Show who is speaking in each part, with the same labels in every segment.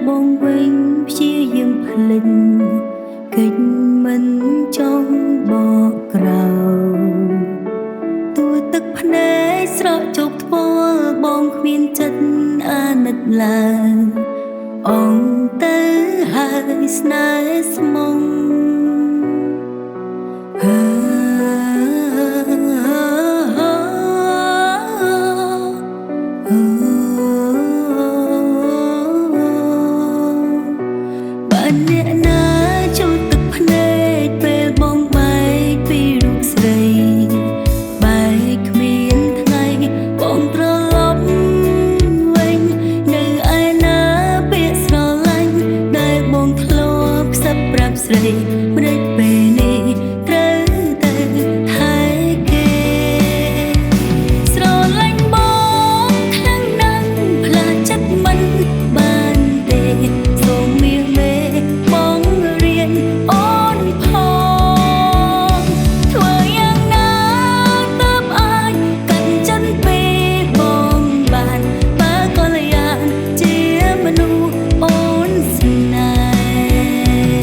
Speaker 1: បងវិញព្យាយាមភ្លេចកិច្ចមិនចង់បកក្រោយទួទឹកភ្នែកស្រក់ជោគថ្ពាល់បងគ្មានចិត្តអាណិតឡើយអងទៅហើយស្នេហ៍ស្មុងបានអ្នកណាចូលទឹកភ្នែកពេលបងបែកពីរូបស្រីបែកគ្មានថ្ងៃបងត្រឡប់វិញនៅឯណាពាក្យស្រឡាញ់ដែលបងធ្លាប់ផ្សឹបប្រាប់ស្រីម្ដេចពេលនេះត្រូវទៅថែគេស្រឡាញ់បងខ្លាំងណាស់ផ្លាស់ចិត្តមិនបានទេសូមមាសមេបងរៀនអូនផងធ្វើយ៉ាងណាទើបអាចកាត់ចិនពីបងបានបើក៏លយ៉ាងជាមនុស្សអូនស្នេហ៍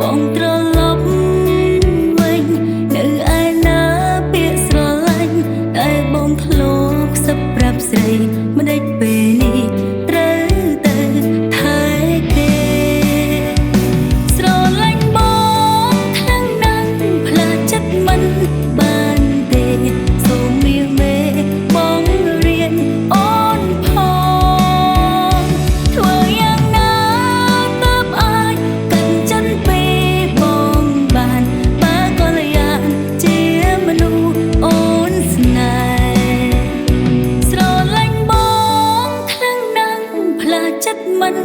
Speaker 1: បងត្រឡប់វិញនៅឯណាពាក្យស្រឡាញ់តែបងធ្លាប់ផ្សឹបប្រាប់ស្រីម្ដេចពេលនេះត្រូវទៅថែគេស្រឡាញ់បងខ្លាំងណាស់ផ្លាស់ចិត្តមិនបានទេសូមមាសមេបងរៀនអូនផងធ្វើយ៉ាងណាទើបអាចកាត់ចិនពីបងបានបើក៏លយ៉ាងជាមនុស្សអូនស្នេហ៍ស្រឡាញ់បងខ្លាំងណាស់ផ្លាស់ចិត្តមិន